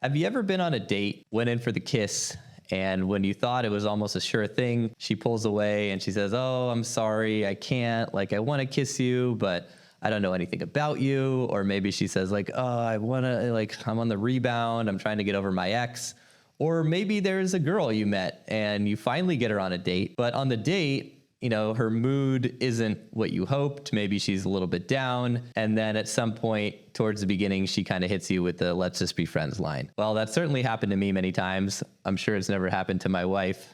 Have you ever been on a date, went in for the kiss, and when you thought it was almost a sure thing, she pulls away and she says, "Oh, I'm sorry, I can't. Like, I want to kiss you, but I don't know anything about you." Or maybe she says like, "Oh, I want to, like, I'm on the rebound. I'm trying to get over my ex." Or maybe there's a girl you met and you finally get her on a date, but on the date, her mood isn't what you hoped. Maybe she's a little bit down. And then at some point towards the beginning, she kind of hits you with the "let's just be friends" line. Well, that certainly happened to me many times. I'm sure it's never happened to my wife.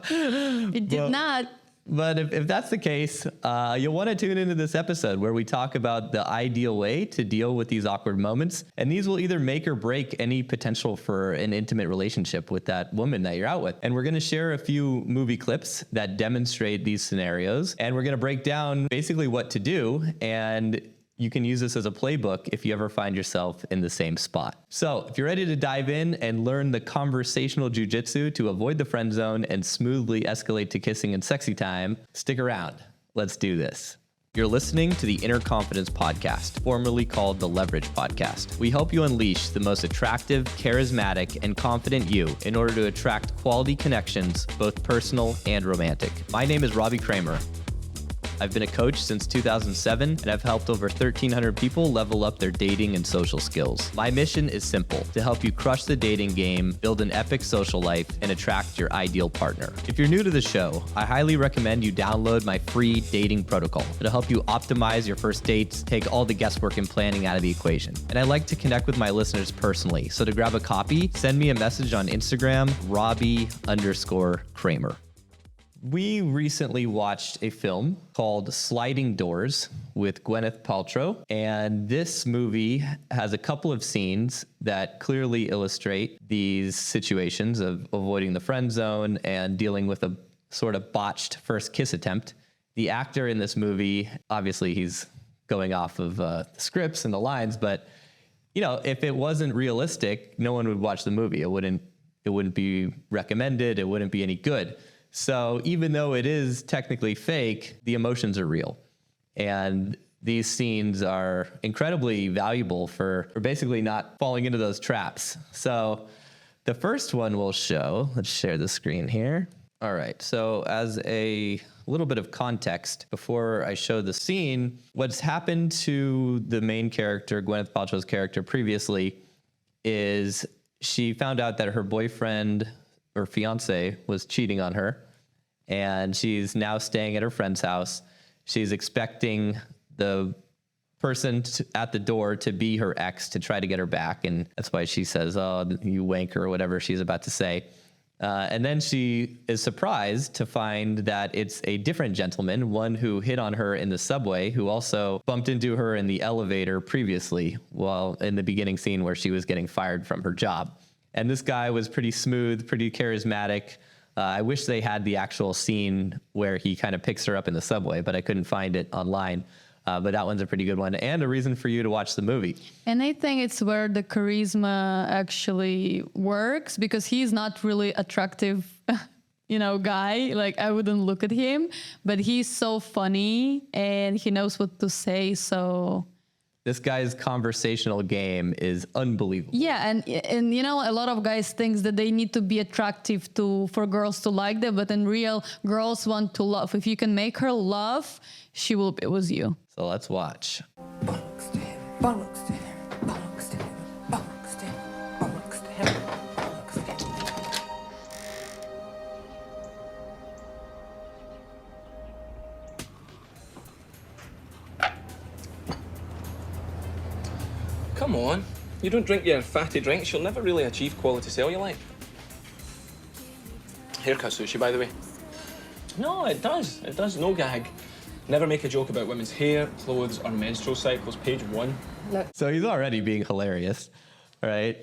It did not. But if that's the case, you'll want to tune into this episode where we talk about the ideal way to deal with these awkward moments. And these will either make or break any potential for an intimate relationship with that woman that you're out with. And we're going to share a few movie clips that demonstrate these scenarios. And we're going to break down basically what to do. And you can use this as a playbook if you ever find yourself in the same spot. So if you're ready to dive in and learn the conversational jujitsu to avoid the friend zone and smoothly escalate to kissing and sexy time, stick around. Let's do this. You're listening to the Inner Confidence Podcast, formerly called the Leverage Podcast. We help you unleash the most attractive, charismatic, and confident you in order to attract quality connections, both personal and romantic. My name is Robbie Kramer. I've been a coach since 2007, and I've helped over 1,300 people level up their dating and social skills. My mission is simple: to help you crush the dating game, build an epic social life, and attract your ideal partner. If you're new to the show, I highly recommend you download my free dating protocol. It'll help you optimize your first dates, take all the guesswork and planning out of the equation. And I like to connect with my listeners personally, so to grab a copy, send me a message on Instagram, Robbie_Kramer. We recently watched a film called Sliding Doors with Gwyneth Paltrow, and this movie has a couple of scenes that clearly illustrate these situations of avoiding the friend zone and dealing with a sort of botched first kiss attempt. The actor in this movie, obviously he's going off of the scripts and the lines, but if it wasn't realistic, no one would watch the movie. It wouldn't be recommended. It wouldn't be any good. So even though it is technically fake, the emotions are real. And these scenes are incredibly valuable for basically not falling into those traps. So the first one we'll show, let's share the screen here. All right, so as a little bit of context before I show the scene, what's happened to the main character, Gwyneth Paltrow's character previously, is she found out that her boyfriend or fiance was cheating on her, and she's now staying at her friend's house. She's expecting the person at the door to be her ex to try to get her back, and that's why she says, "Oh, you wanker," or whatever she's about to say. And then she is surprised to find that it's a different gentleman, one who hit on her in the subway, who also bumped into her in the elevator previously, while in the beginning scene where she was getting fired from her job. And this guy was pretty smooth, pretty charismatic. I wish they had the actual scene where he kind of picks her up in the subway, but I couldn't find it online. But that one's a pretty good one, and a reason for you to watch the movie. And I think it's where the charisma actually works, because he's not really attractive, guy. Like, I wouldn't look at him, but he's so funny and he knows what to say. So this guy's conversational game is unbelievable. Yeah, and a lot of guys think that they need to be attractive for girls to like them, but in real, girls want to love. If you can make her laugh, she will be with you. So let's watch. Bollocks to him, bollocks to him, bollocks to him, bollocks to him, bollocks to him, bollocks to him. Come on, you don't drink your fatty drinks, you'll never really achieve quality cellulite. Haircut sushi, by the way. No, it does, no gag. Never make a joke about women's hair, clothes, or menstrual cycles, page 1. So he's already being hilarious, right?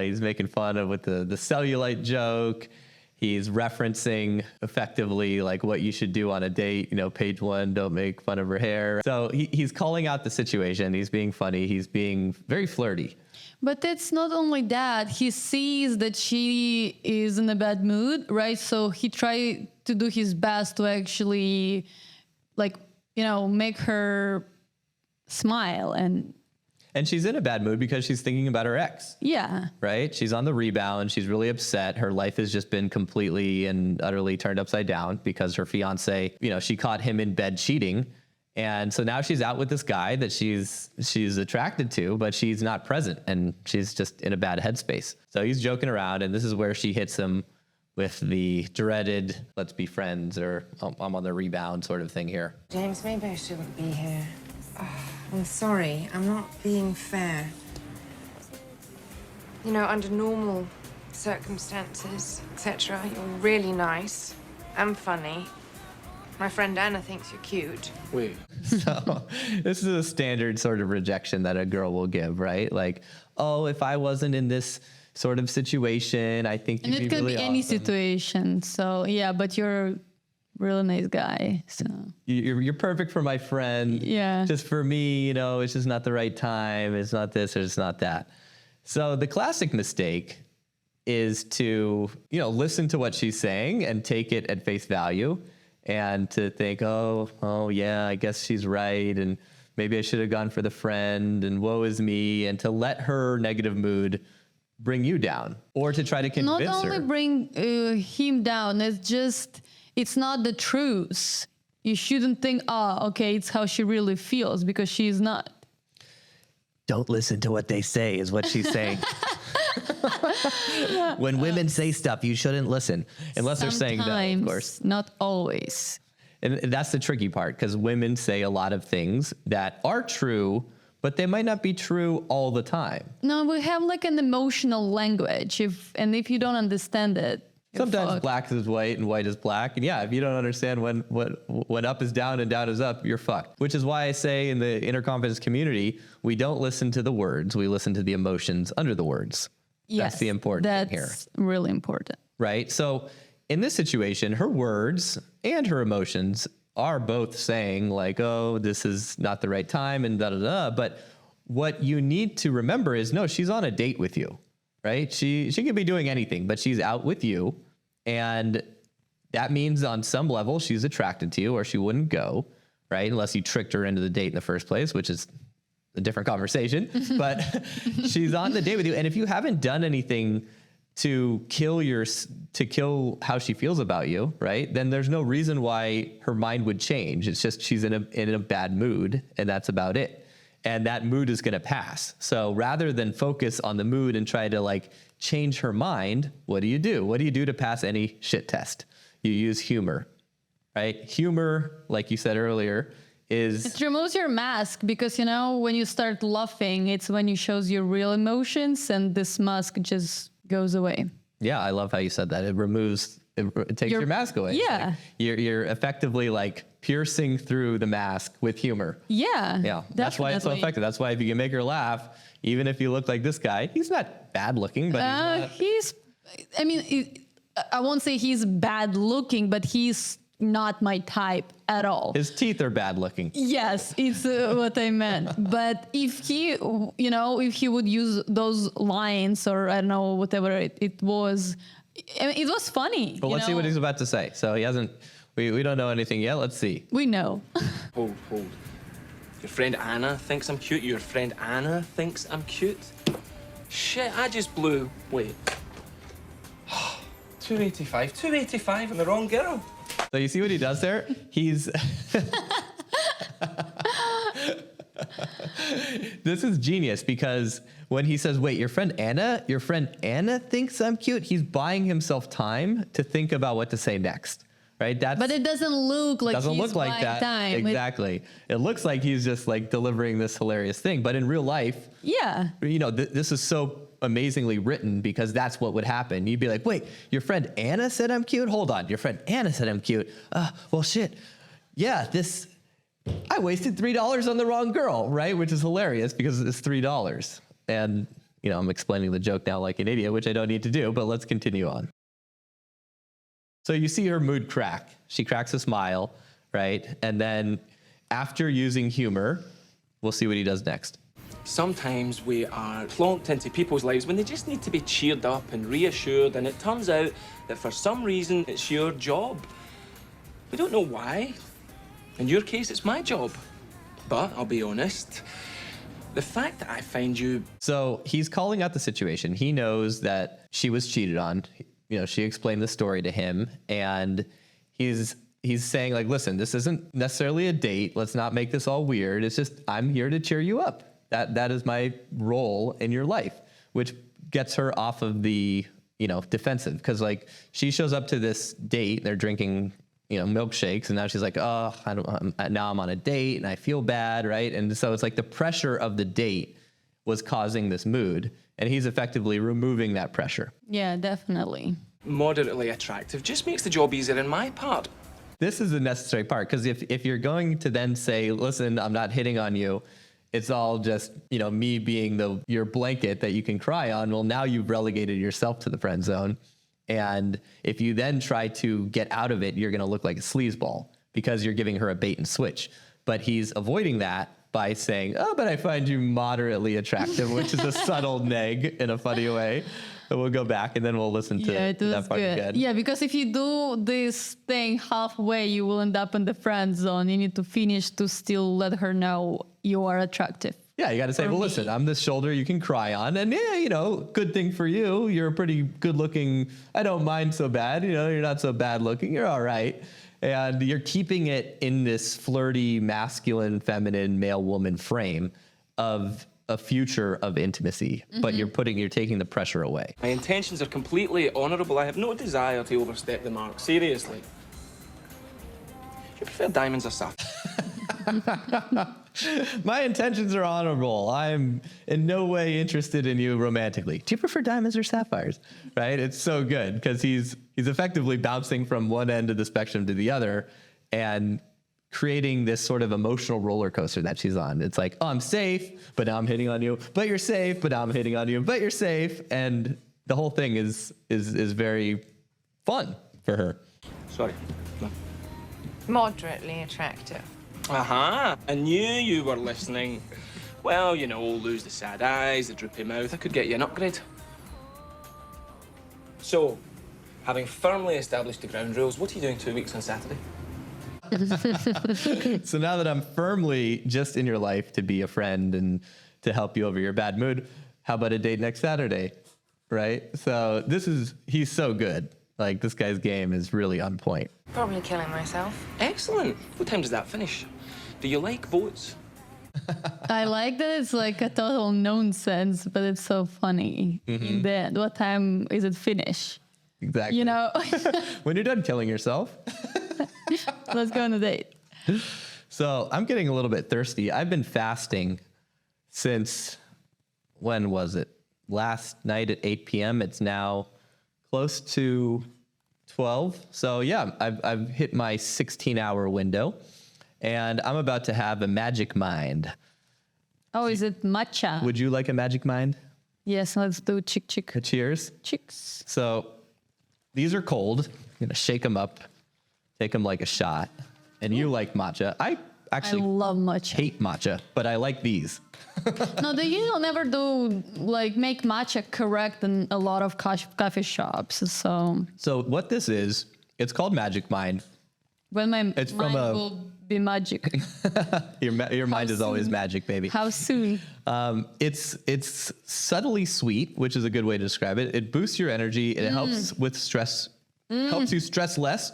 He's making fun of with the cellulite joke. He's referencing effectively like what you should do on a date. Page 1, don't make fun of her hair. So he's calling out the situation. He's being funny. He's being very flirty. But it's not only that. He sees that she is in a bad mood, right? So he tried to do his best to actually, make her smile. And And she's in a bad mood because she's thinking about her ex. Yeah. Right? She's on the rebound. She's really upset. Her life has just been completely and utterly turned upside down because her fiance, she caught him in bed cheating. And so now she's out with this guy that she's attracted to, but she's not present and she's just in a bad headspace. So he's joking around, and this is where she hits him with the dreaded "let's be friends" or "I'm on the rebound" sort of thing here. James, maybe I shouldn't be here. I'm sorry, I'm not being fair. Under normal circumstances, etc., you're really nice and funny. My friend Anna thinks you're cute. Wait. So this is a standard sort of rejection that a girl will give, right? Like, oh, if I wasn't in this sort of situation, I think you'd be really awesome. And it could be any situation. So, yeah, but you're a really nice guy. So you're perfect for my friend. Yeah. Just for me, it's just not the right time. It's not this or it's not that. So the classic mistake is to, listen to what she's saying and take it at face value. And to think, oh yeah, I guess she's right, and maybe I should have gone for the friend, and woe is me, and to let her negative mood bring you down, or to try to convince her. Not only bring him down, it's not the truth. You shouldn't think, okay, it's how she really feels, because she's not. Don't listen to what they say, is what she's saying. When women say stuff, you shouldn't listen, unless they're saying no, of course. Not always. And that's the tricky part, because women say a lot of things that are true, but they might not be true all the time. No, we have like an emotional language, if you don't understand it. Sometimes black is white and white is black. And yeah, if you don't understand when up is down and down is up, you're fucked. Which is why I say in the inner confidence community, we don't listen to the words, we listen to the emotions under the words. Yes, that's the important thing here. That's really important. Right? So in this situation, her words and her emotions are both saying like, oh, this is not the right time and da-da-da. But what you need to remember is, no, she's on a date with you. Right? She could be doing anything, but she's out with you. And that means on some level she's attracted to you, or she wouldn't go, right? Unless you tricked her into the date in the first place, which is a different conversation. But she's on the date with you. And if you haven't done anything to kill how she feels about you, right? Then there's no reason why her mind would change. It's just she's in a bad mood, and that's about it. And that mood is going to pass. So rather than focus on the mood and try to change her mind, what do you do? What do you do to pass any shit test? You use humor, right? Humor, like you said earlier, it removes your mask, because when you start laughing, it's when you shows your real emotions, and this mask just goes away. Yeah, I love how you said that. It takes your mask away. Yeah. You're effectively piercing through the mask with humor. Yeah. Yeah. That's why it's so effective. That's why if you can make her laugh, even if you look like this guy, he's not bad looking, but I won't say he's bad looking, but he's not my type at all. His teeth are bad looking. Yes, it's what I meant. But if he would use those lines, or I don't know, whatever it was, it was funny. But let's see what he's about to say. So he hasn't, we don't know anything yet. Let's see. We know. Hold. Your friend Anna thinks I'm cute. Your friend Anna thinks I'm cute. Shit, I just blew. Wait. 285. 285 and the wrong girl. So you see what he does there? He's... This is genius, because when he says, wait, your friend Anna thinks I'm cute, he's buying himself time to think about what to say next, right? But it doesn't look like that. Time. Exactly. It looks like he's just delivering this hilarious thing. But in real life, yeah, this is so amazingly written, because that's what would happen. You'd be like, wait, your friend Anna said I'm cute? Hold on, your friend Anna said I'm cute. Well, shit. Yeah, I wasted $3 on the wrong girl, right? Which is hilarious because it's $3. And, I'm explaining the joke now like an idiot, which I don't need to do, but let's continue on. So you see her mood crack. She cracks a smile, right? And then after using humor, we'll see what he does next. Sometimes we are plonked into people's lives when they just need to be cheered up and reassured, and it turns out that for some reason it's your job. We don't know why. In your case, it's my job. But I'll be honest, The fact that I find you... So he's calling out the situation. He knows that she was cheated on. You know, she explained the story to him, and he's saying, like, listen, this isn't necessarily a date. Let's not make this all weird. It's just, I'm here to cheer you up. That is my role in your life, which gets her off of the, you know, defensive. Because, like, she shows up to this date, they're drinking, you know, milkshakes, and now she's like, oh, now I'm on a date and I feel bad, right? And so it's like the pressure of the date was causing this mood, and he's effectively removing that pressure. Yeah, definitely. Moderately attractive just makes the job easier in my part. This is a necessary part, because if you're going to then say, listen, I'm not hitting on you, it's all just, you know, me being your blanket that you can cry on. Well, now you've relegated yourself to the friend zone. And if you then try to get out of it, you're going to look like a sleazeball because you're giving her a bait and switch. But he's avoiding that by saying, oh, but I find you moderately attractive, which is a subtle neg in a funny way. But we'll go back and then we'll listen to that part again. Yeah, because if you do this thing halfway, you will end up in the friend zone. You need to finish to still let her know you are attractive. Yeah, you got to say, well, listen, I'm this shoulder you can cry on. And yeah, you know, good thing for you. You're a pretty good looking. I don't mind so bad. You know, you're not so bad looking. You're all right. And you're keeping it in this flirty, masculine, feminine, male, woman frame of a future of intimacy. But you're taking the pressure away. My intentions are completely honourable. I have no desire to overstep the mark. Seriously. Do you prefer diamonds or sapphires? My intentions are honorable. I'm in no way interested in you romantically. Do you prefer diamonds or sapphires? Right? It's so good because he's effectively bouncing from one end of the spectrum to the other and creating this sort of emotional roller coaster that she's on. It's like, oh, I'm safe, but now I'm hitting on you. But you're safe, but now I'm hitting on you. But you're safe, and the whole thing is very fun for her. Sorry. No. Moderately attractive. Uh-huh. I knew you were listening. Well, you know, lose the sad eyes, the droopy mouth. I could get you an upgrade. So, having firmly established the ground rules, what are you doing 2 weeks on Saturday? So now that I'm firmly just in your life to be a friend and to help you over your bad mood, how about a date next Saturday? Right? So he's so good. Like, this guy's game is really on point. Probably killing myself. Excellent. What time does that finish? Do you like boats? I like that it's like a total nonsense, but it's so funny. In the end, what time is it finish? Exactly. You know, When you're done killing yourself. let's go on a date. So I'm getting a little bit thirsty. I've been fasting since, when was it? Last night at 8 p.m. It's now close to 12. So yeah, I've hit my 16-hour window, and I'm about to have a magic mind. Oh, is it matcha? Would you like a magic mind? Yes, let's do chick. Cheers. Chicks. So these are cold. I'm gonna shake them up, take them like a shot. And you like matcha. I actually I love matcha. hate matcha, but I like these. No, they usually never do like make matcha correct in a lot of coffee shops. So what this is, it's called Magic Mind. when my It's mind from a- will be magic. Your mind is always soon? magic, baby. How soon? It's subtly sweet, which is a good way to describe it. It boosts your energy. It helps with stress, helps you stress less,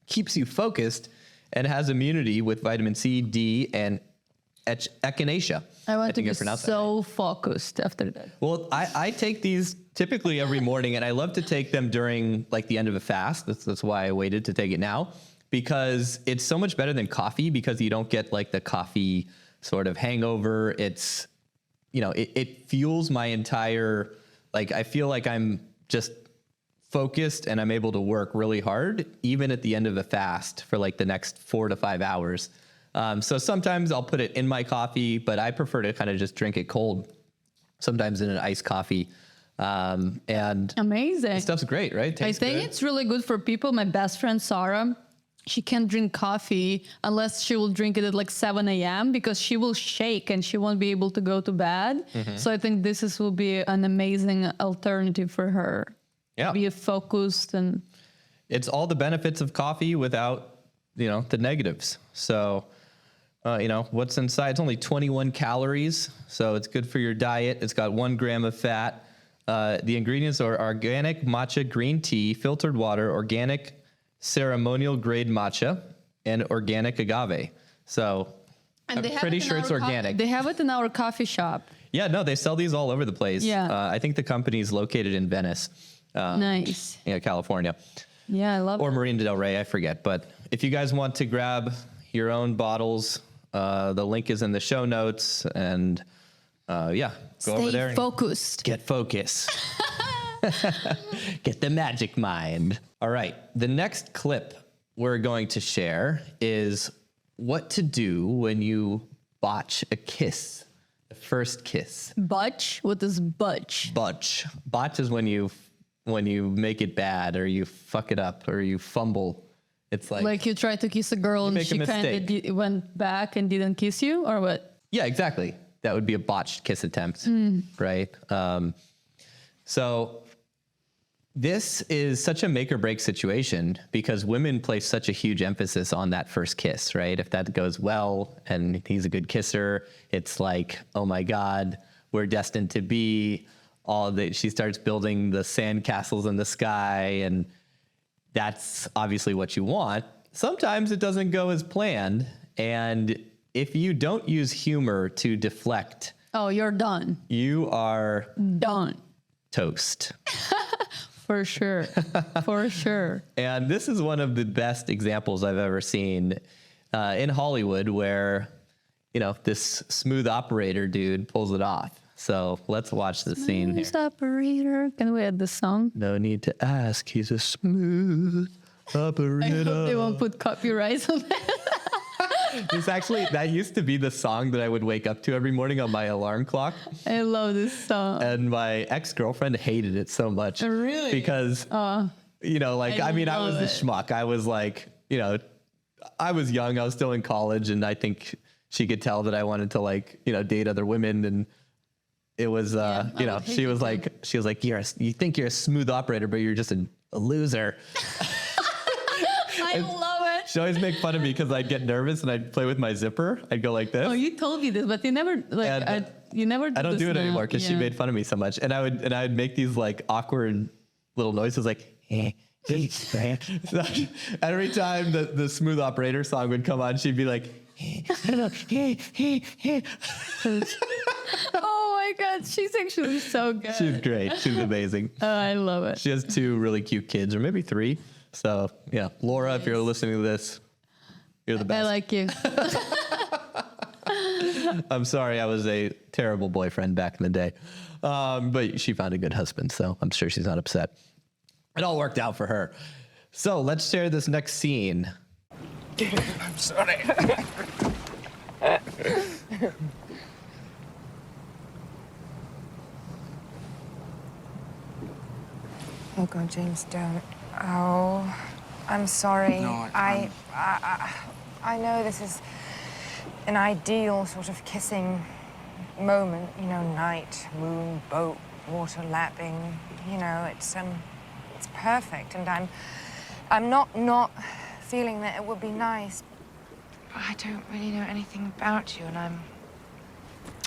keeps you focused, and has immunity with vitamin C, D, and echinacea. I want to think be pronounced that so focused after that. Well, I take these typically every morning, and I love to take them during like the end of a fast. That's why I waited to take it now, because it's so much better than coffee, because you don't get like the coffee sort of hangover. It's, you know, it fuels my entire, like, I feel like I'm just focused and I'm able to work really hard, even at the end of a fast for like the next 4 to 5 hours. So sometimes I'll put it in my coffee, but I prefer to kind of just drink it cold, sometimes in an iced coffee. And Amazing. the stuff's great, right? I Tastes think good. it's really good for people. My best friend, Sarah, she can't drink coffee unless she will drink it at like 7 a.m. because she will shake and she won't be able to go to bed. So I think will be an amazing alternative for her. Yeah. Be focused and... It's all the benefits of coffee without, you know, the negatives. So what's inside. It's only 21 calories, so it's good for your diet. It's got 1 gram of fat. The ingredients are organic matcha green tea, filtered water, organic ceremonial grade matcha, and organic agave. So And I'm pretty sure it's organic. They have it in our coffee shop. Yeah, no, they sell these all over the place. Yeah. I think the company's located in Venice. Nice. California. Yeah, I love Or it. Marina del Rey, I forget. But if you guys want to grab your own bottles, the link is in the show notes. And go over there Stay and focused. get focus. Get the magic mind. All right. The next clip we're going to share is what to do when you botch a kiss, the first kiss. Butch? What is butch? Botch. Botch is when you make it bad or you fuck it up or you fumble. It's Like you tried to kiss a girl and make a she kind mistake. of went back and didn't kiss you, or what? yeah, exactly. That would be a botched kiss attempt, right? So this is such a make or break situation because women place such a huge emphasis on that first kiss, right? If that goes well and he's a good kisser, it's like, oh my God, we're destined to be all that. She starts building the sand castles in the sky, and that's obviously what you want. Sometimes it doesn't go as planned, and if you don't use humor to deflect, Oh, you're done. you are Done. toast. For sure. For sure. And this is one of the best examples I've ever seen in Hollywood where, this smooth operator dude pulls it off. So let's watch the scene here. Operator. Can we add the song? No need to ask. He's a smooth I hope operator. they won't put copyrights on that. That used to be the song that I would wake up to every morning on my alarm clock. I love this song. And my ex-girlfriend hated it so much. Really? Because, I was love the it. schmuck. I was like, I was young. I was still in college. And I think she could tell that I wanted to date other women. And it was, I would hate she it was too. like, you think you're a smooth operator, but you're just a loser. I love it. She'd always make fun of me because I'd get nervous and I'd play with my zipper. I'd go like this. Oh, you told me this, but you never And you never. I don't this do it now. anymore because she Yeah. made fun of me so much. And I would make these awkward little noises like so every time the smooth operator song would come on, she'd be like Oh my God, she's actually so good. she's great. She's amazing. Oh, I love it. She has 2 really cute kids, or maybe 3. So yeah, Laura, if you're listening to this, you're the I best. like you. I'm sorry I was a terrible boyfriend back in the day. But she found a good husband, so I'm sure she's not upset. It all worked out for her. So let's share this next scene. I'm sorry. Oh God, James, don't. Oh, I'm sorry. No, I know this is an ideal sort of kissing moment. Night, moon, boat, water lapping. It's perfect, and I'm not feeling that it would be nice. But I don't really know anything about you, and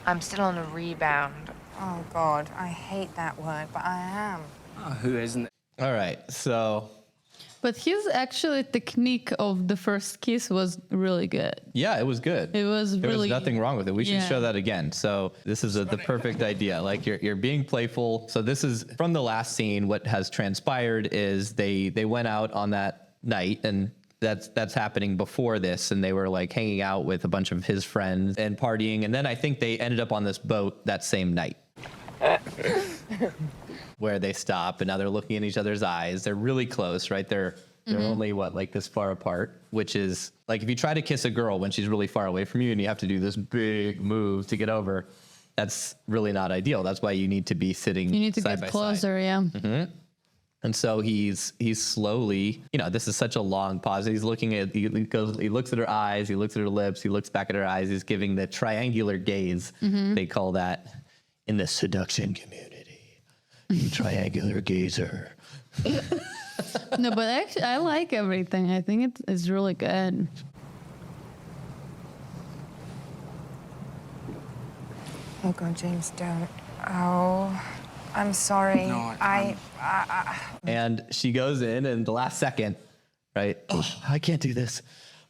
I'm still on a rebound. Oh God, I hate that word, but I am. Oh, who isn't? All right, so But his actually technique of the first kiss was really good. yeah, it was good. It was There really. was nothing wrong with it. We should Yeah. show that again. So this is the perfect idea. Like you're being playful. So this is from the last scene. What has transpired is they went out on that night, and that's happening before this, and they were hanging out with a bunch of his friends and partying, and then I think they ended up on this boat that same night. Where they stop, and now they're looking in each other's eyes. They're really close, right? They're only this far apart, which is if you try to kiss a girl when she's really far away from you and you have to do this big move to get over, that's really not ideal. That's why you need to be sitting You need to side by get side. closer, yeah. And so he's slowly, this is such a long pause. He's looking at, he looks at her eyes, he looks at her lips, he looks back at her eyes. He's giving the triangular gaze. They call that in the seduction community. Triangular gazer. No, but actually, I like everything. I think it's really good. Oh God, James, don't. Oh, I'm sorry. No, And she goes in, and the last second, right? Oh, I can't do this.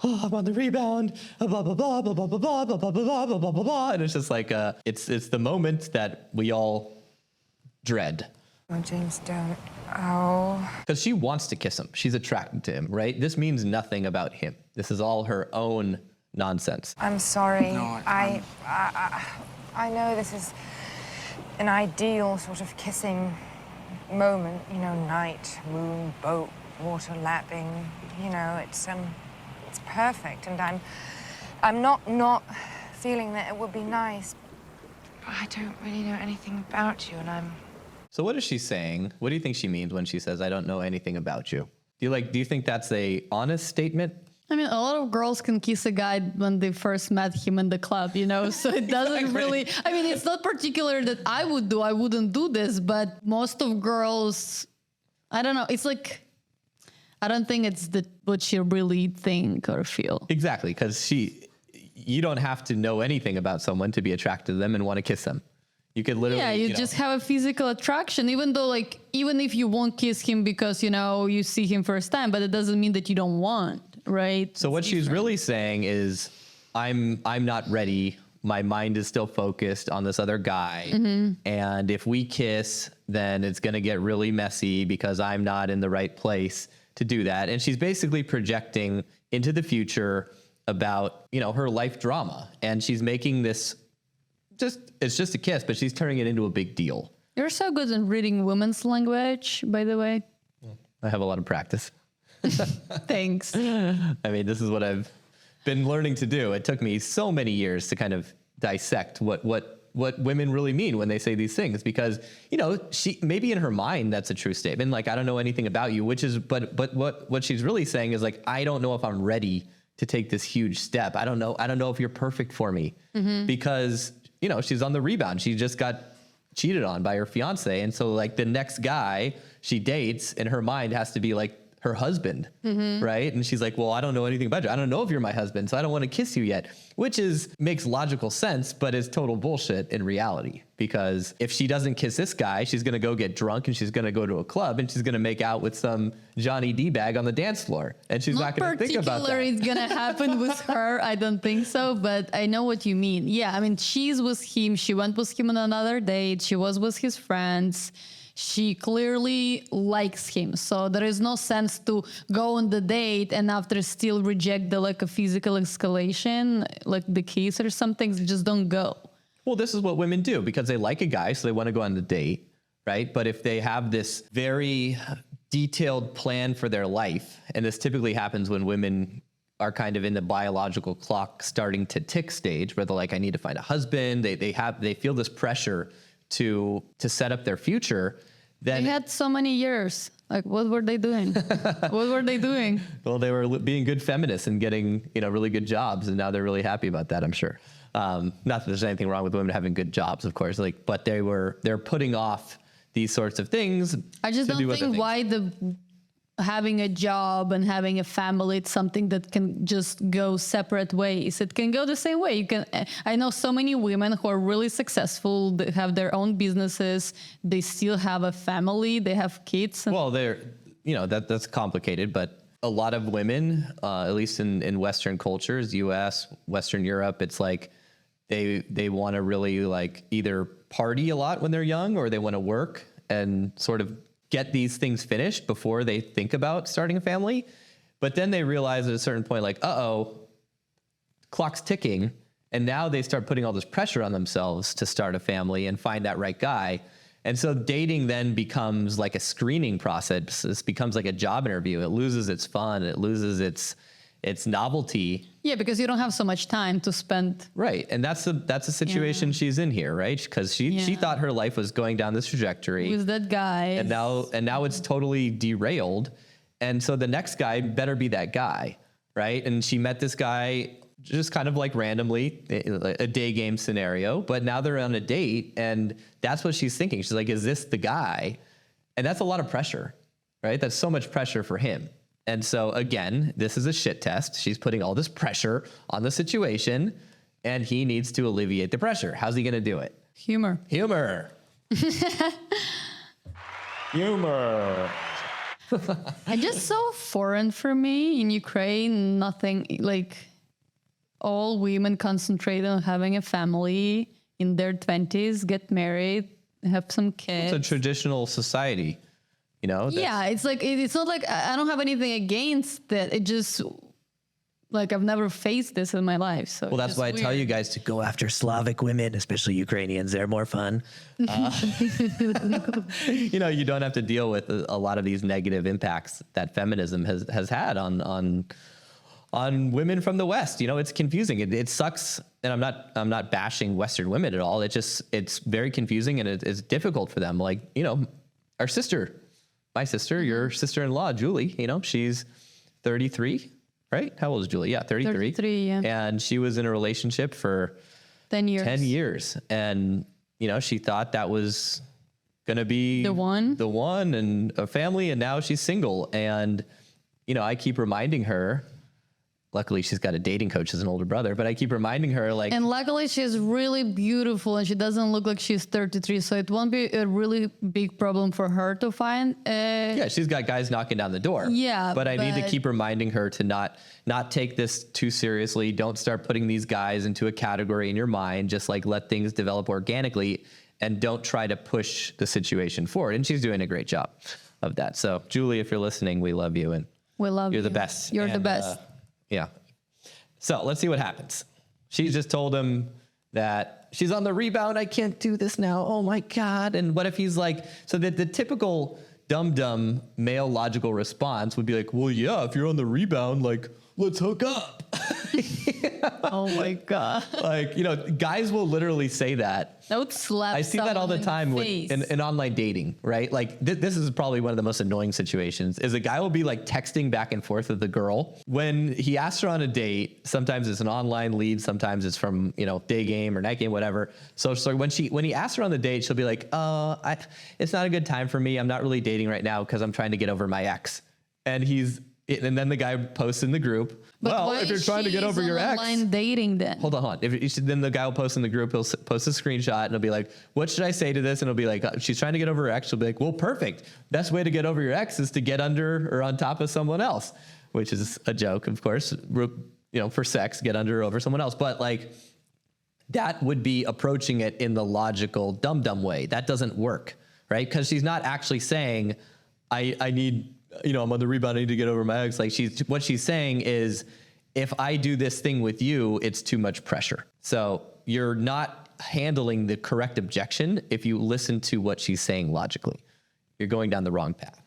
Oh, I'm on the rebound. Blah blah blah blah blah blah blah blah blah blah blah blah blah blah. And it's just like it's the moment that we all dread. Oh, James, don't. Oh. Because she wants to kiss him. She's attracted to him, right? This means nothing about him. This is all her own nonsense. I'm sorry. No, I know this is an ideal sort of kissing moment, you know, night, moon, boat, water lapping, you know, it's perfect, and I'm not feeling that it would be nice. But I don't really know anything about you, and I'm... So what is she saying? What do you think she means when she says, I don't know anything about you? Do you think that's a honest statement? I mean, a lot of girls can kiss a guy when they first met him in the club, you know, so it doesn't really, I mean, it's not particular that I wouldn't do this, but most of girls, I don't know, it's like, I don't think it's what she really think or feel. Exactly, because you don't have to know anything about someone to be attracted to them and want to kiss them. You could literally, Yeah, you just have a physical attraction, even if you won't kiss him because, you know, you see him first time, but it doesn't mean that you don't want, right? So what she's really saying is, I'm not ready. My mind is still focused on this other guy. Mm-hmm. And if we kiss, then it's going to get really messy because I'm not in the right place to do that. And she's basically projecting into the future about, you know, her life drama. And she's making this it's just a kiss, but she's turning it into a big deal. You're so good at reading women's language, by the way. I have a lot of practice. Thanks. I mean, this is what I've been learning to do. It took me so many years to kind of dissect what women really mean when they say these things, because, you know, she maybe in her mind that's a true statement, like, I don't know anything about you, which is but what she's really saying is like, I don't know if I'm ready to take this huge step. I don't know if you're perfect for me, because, you know, she's on the rebound. She just got cheated on by her fiance, and so like the next guy she dates in her mind has to be like her husband, right? And she's like, well, I don't know anything about you. I don't know if you're my husband, so I don't want to kiss you yet, which makes logical sense, but is total bullshit in reality. Because if she doesn't kiss this guy, she's going to go get drunk and she's going to go to a club and she's going to make out with some Johnny D bag on the dance floor. And she's not going to think about that. It's going to happen with her. I don't think so, but I know what you mean. Yeah, I mean, she's with him. She went with him on another date. She was with his friends. She clearly likes him. So there is no sense to go on the date and after still reject the like a physical escalation, like the kiss or something, just don't go. Well, this is what women do because they like a guy, so they want to go on the date, right? But if they have this very detailed plan for their life, and this typically happens when women are kind of in the biological clock starting to tick stage, where they're like, I need to find a husband. They feel this pressure to set up their future. Then they had so many years. Like, what were they doing? What were they doing? Well, they were being good feminists and getting, you know, really good jobs, and now they're really happy about that, I'm sure. Not that there's anything wrong with women having good jobs, of course, like, but they're putting off these sorts of things. I just don't think why having a job and having a family, it's something that can just go separate ways. It can go the same way. I know so many women who are really successful, they have their own businesses, they still have a family, they have kids. Well, that's complicated, but a lot of women, at least in Western cultures, US, Western Europe, it's like they want to really like either party a lot when they're young, or they want to work and sort of get these things finished before they think about starting a family. But then they realize at a certain point, like, clock's ticking. And now they start putting all this pressure on themselves to start a family and find that right guy. And so dating then becomes like a screening process. This becomes like a job interview. It loses its fun. It loses its novelty. Yeah, because you don't have so much time to spend. Right. And that's a situation she's in here, right? Because she thought her life was going down this trajectory with that guy. And now it's totally derailed. And so the next guy better be that guy, right? And she met this guy just kind of like randomly, a day game scenario, but now they're on a date and that's what she's thinking. She's like, is this the guy? And that's a lot of pressure, right? That's so much pressure for him. And so again, this is a shit test. She's putting all this pressure on the situation and he needs to alleviate the pressure. How's he going to do it? Humor. Humor. Humor. And just so foreign for me. In Ukraine, nothing like all women concentrate on having a family in their 20s, get married, have some kids. It's a traditional society, you know? Yeah, it's like it's not like I don't have anything against that. It just like I've never faced this in my life. So Well, that's why I tell you guys to go after Slavic women, especially Ukrainians. They're more fun. You know, you don't have to deal with a lot of these negative impacts that feminism has had on women from the West. You know, it's confusing. It sucks. And I'm not bashing Western women at all. It's very confusing and it's difficult for them. Like, you know, my sister, your sister-in-law, Julie, you know, she's 33. Right? How old is Julie? Yeah, 33. 33, yeah. And she was in a relationship for 10 years. 10 years. And, you know, she thought that was going to be The one and a family. And now she's single. And, you know, I keep reminding her, luckily she's got a dating coach as an older brother, but I keep reminding her like, And luckily she's really beautiful and she doesn't look like she's 33. So it won't be a really big problem for her to find. yeah, she's got guys knocking down the door. Yeah, But I need to but- keep reminding her to not take this too seriously. Don't start putting these guys into a category in your mind. Just like let things develop organically and don't try to push the situation forward. And she's doing a great job of that. So Julie, if you're listening, we love you and We love you're you. the best. You're the And, best. Yeah. So let's see what happens. She just told him that she's on the rebound. I can't do this now. Oh my God. And what if he's like, so that the typical dumb male logical response would be like, well, yeah, if you're on the rebound, like, let's hook up. Oh my God. Like, you know, guys will literally say that. That would slap I see that all the someone time in the with, face. in online dating, right? Like this is probably one of the most annoying situations is a guy will be like texting back and forth with the girl. When he asks her on a date, sometimes it's an online lead, sometimes it's from, you know, day game or night game, whatever. So when he asks her on the date, she'll be like, it's not a good time for me. I'm not really dating right now because I'm trying to get over my ex. And then the guy posts in the group, But well, why if you're is trying to get she over your ex, online dating then? hold on. Then the guy will post in the group. He'll post a screenshot and he'll be like, "What should I say to this?" And it'll be like, "She's trying to get over her ex." She'll be like, "Well, perfect. Best way to get over your ex is to get under or on top of someone else," which is a joke, of course. You know, for sex, get under or over someone else. But like, that would be approaching it in the logical dumb way. That doesn't work, right? Because she's not actually saying, "I need." You know, I'm on the rebound. I need to get over my ex. Like what she's saying is, if I do this thing with you, it's too much pressure. So you're not handling the correct objection if you listen to what she's saying logically. You're going down the wrong path.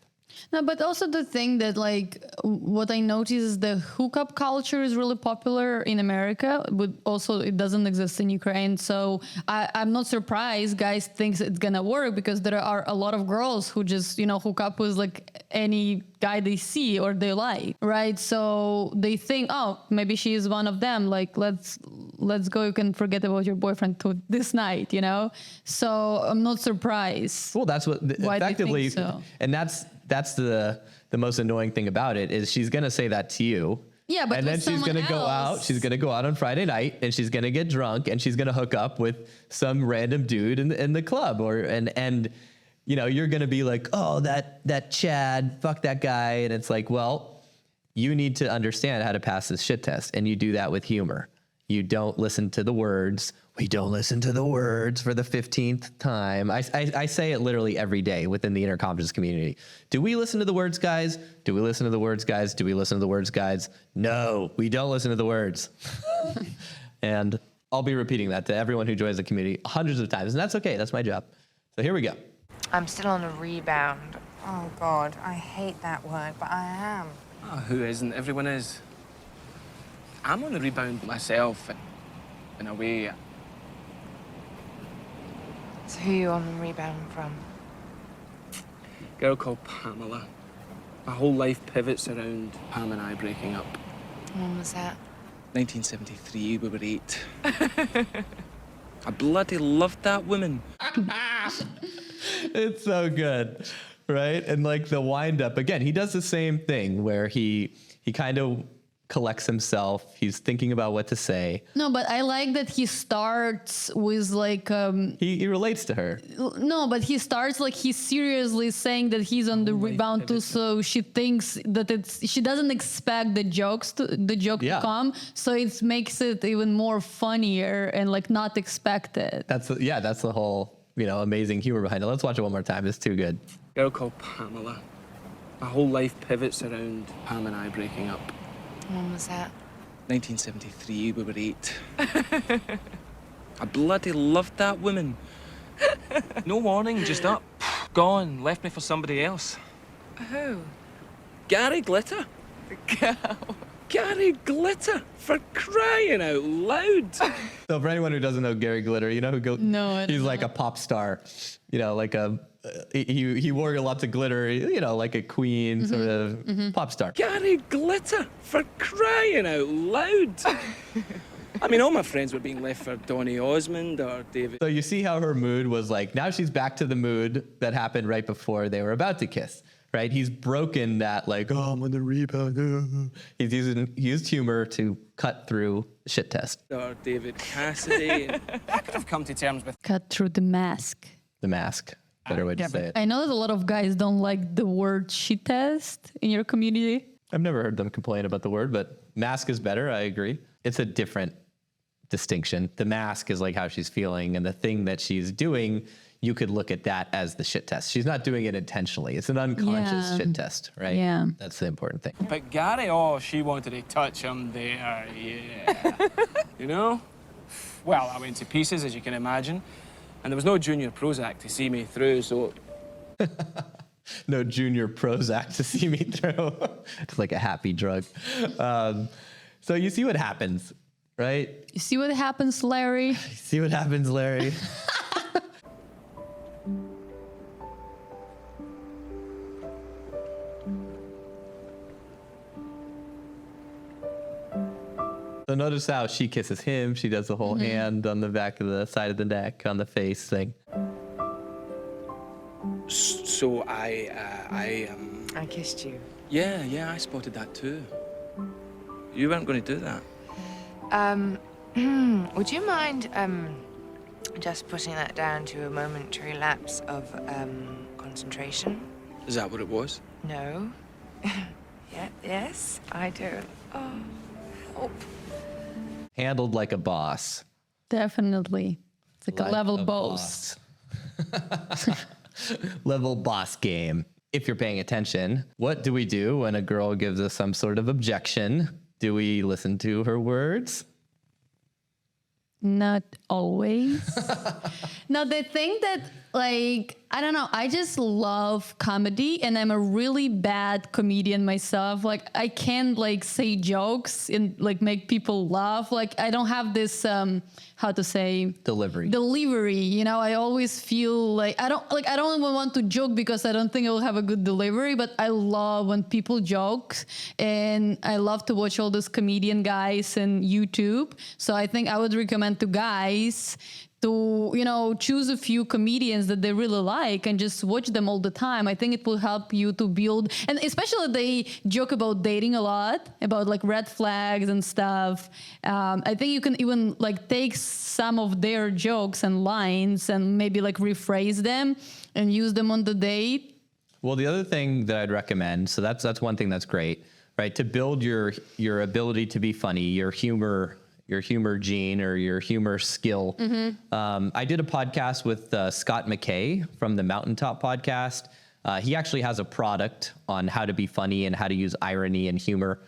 No, but also the thing that like what I notice is the hookup culture is really popular in America, but also it doesn't exist in Ukraine. So I'm not surprised guys thinks it's gonna work because there are a lot of girls who just, you know, hook up with like any guy they see or they like, right? So they think, oh, maybe she is one of them. Like let's go. You can forget about your boyfriend to this night, you know. So I'm not surprised. Well, that's what Why do you effectively, think so? and that's the most annoying thing about it is she's gonna say that to you. Yeah, but and then with she's gonna someone go out. else. She's gonna go out on Friday night, and she's gonna get drunk, and she's gonna hook up with some random dude in the club, and you know you're gonna be like, oh that Chad, fuck that guy, and it's like, well, you need to understand how to pass this shit test, and you do that with humor. You don't listen to the words. We don't listen to the words for the 15th time. I say it literally every day within the interconference community. Do we listen to the words, guys? Do we listen to the words, guys? Do we listen to the words, guys? No, we don't listen to the words. And I'll be repeating that to everyone who joins the community hundreds of times. And that's okay. That's my job. So here we go. I'm still on a rebound. Oh, God, I hate that word, but I am. Oh, who isn't? Everyone is. I'm on the rebound myself, and in a way. So who are you on the rebound from? A girl called Pamela. My whole life pivots around Pam and I breaking up. When was that? 1973, we were 8. I bloody loved that woman. It's so good, right? And like the wind up again, he does the same thing where he kind of collects himself. He's thinking about what to say. No, but I like that he starts with like He relates to her. no, but he starts like he's seriously saying that he's on the rebound too, so she thinks that she doesn't expect the joke to come, so it makes it even more funnier and like not expected. That's the whole, amazing humor behind it. Let's watch it one more time. It's too good. Girl called Pamela. My whole life pivots around Pam and I breaking up. When was that? 1973, we were 8. I bloody loved that woman. No warning, just up, gone, left me for somebody else. Who? Gary Glitter. Gary Glitter, for crying out loud. So for anyone who doesn't know Gary Glitter, you know who No, I don't he's like a pop star, like a he wore lots of glitter, like a queen sort of pop star. Gary Glitter, for crying out loud. I mean, all my friends were being left for Donny Osmond or David. So you see how her mood was like, now she's back to the mood that happened right before they were about to kiss, right? He's broken that like, oh, I'm on the rebound. He's used humor to cut through shit test. Or David Cassidy. I could have come to terms with Cut through the mask. The mask, better way to say it. I know that a lot of guys don't like the word shit test in your community. I've never heard them complain about the word, but mask is better. I agree. It's a different distinction. The mask is like how she's feeling, and the thing that she's doing, you could look at that as the shit test. She's not doing it intentionally. It's an unconscious shit test, right? Yeah. That's the important thing. But Gary, she wanted to touch him there, yeah. Well, I went to pieces, as you can imagine, and there was no junior Prozac to see me through, so... No junior Prozac to see me through. It's like a happy drug. So you see what happens, right? You see what happens, Larry? You see what happens, Larry? So notice how she kisses him. She does the whole hand on the back of the side of the neck, on the face thing. So I kissed you. Yeah, I spotted that too. You weren't going to do that. Would you mind, just putting that down to a momentary lapse of, concentration? Is that what it was? No. Yes, I do. Oh, help. Handled like a boss. Definitely. It's like a level boss. Level boss game. If you're paying attention, what do we do when a girl gives us some sort of objection? Do we listen to her words? Not always. No, the thing that, like, I don't know, I just love comedy, and I'm a really bad comedian myself. Like, I can't, like, say jokes and, like, make people laugh. Like, I don't have this, how to say... Delivery. I always feel like, I don't even want to joke because I don't think I will have a good delivery, but I love when people joke, and I love to watch all those comedian guys on YouTube. So I think I would recommend to guys to, choose a few comedians that they really like and just watch them all the time. I think it will help you to build, and especially they joke about dating a lot, about like red flags and stuff. I think you can even like take some of their jokes and lines and maybe like rephrase them and use them on the date. Well, the other thing that I'd recommend, so that's one thing that's great, right? To build your ability to be funny, your humor gene or your humor skill. I did a podcast with Scott McKay from the Mountaintop podcast. He actually has a product on how to be funny and how to use irony and humor,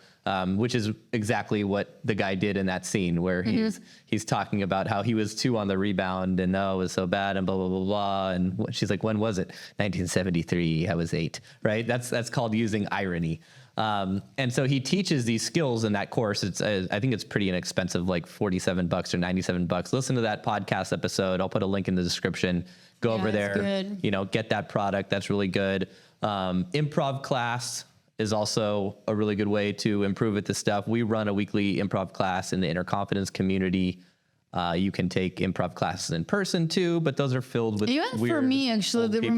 which is exactly what the guy did in that scene where he's talking about how he was 2 on the rebound and it was so bad and blah, blah, blah, blah. And she's like, when was it? 1973, I was 8, right? That's called using irony. And so he teaches these skills in that course. It's I think it's pretty inexpensive, like $47 or $97. Listen to that podcast episode. I'll put a link in the description. Go over there, good. Get that product. That's really good. Improv class is also a really good way to improve at this stuff. We run a weekly improv class in the Inner Confidence community. You can take improv classes in person too, but those are filled with Even weird for me, actually, old people,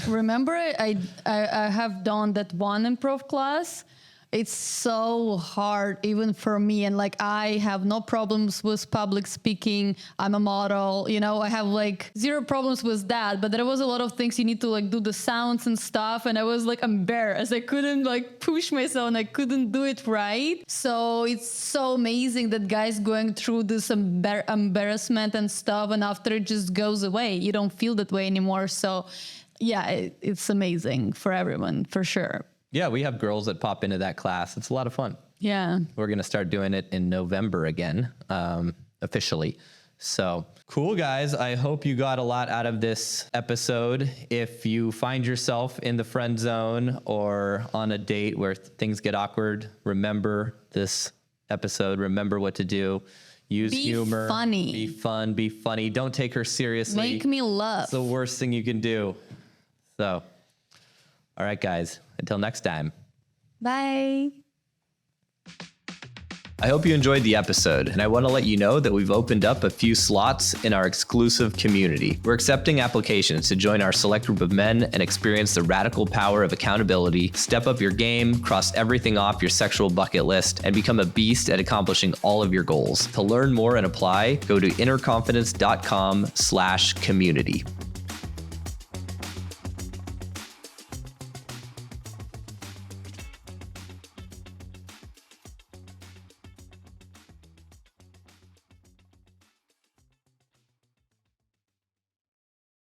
remember typically. I have done that one improv class, It's so hard, even for me. And like, I have no problems with public speaking. I'm a model, you know, I have like zero problems with that. But there was a lot of things you need to like do the sounds and stuff. And I was like embarrassed. I couldn't like push myself and I couldn't do it right. So it's so amazing that guys going through this embarrassment and stuff. And after it just goes away, you don't feel that way anymore. So yeah, it's amazing for everyone, for sure. Yeah, we have girls that pop into that class. It's a lot of fun. Yeah. We're going to start doing it in November again, officially. So cool, guys. I hope you got a lot out of this episode. If you find yourself in the friend zone or on a date where things get awkward, remember this episode. Remember what to do. Use humor. Be funny. Be fun. Be funny. Don't take her seriously. Make me laugh. It's the worst thing you can do. So, all right, guys. Until next time. Bye. I hope you enjoyed the episode, and I want to let you know that we've opened up a few slots in our exclusive community. We're accepting applications to join our select group of men and experience the radical power of accountability, step up your game, cross everything off your sexual bucket list, and become a beast at accomplishing all of your goals. To learn more and apply, go to innerconfidence.com/community.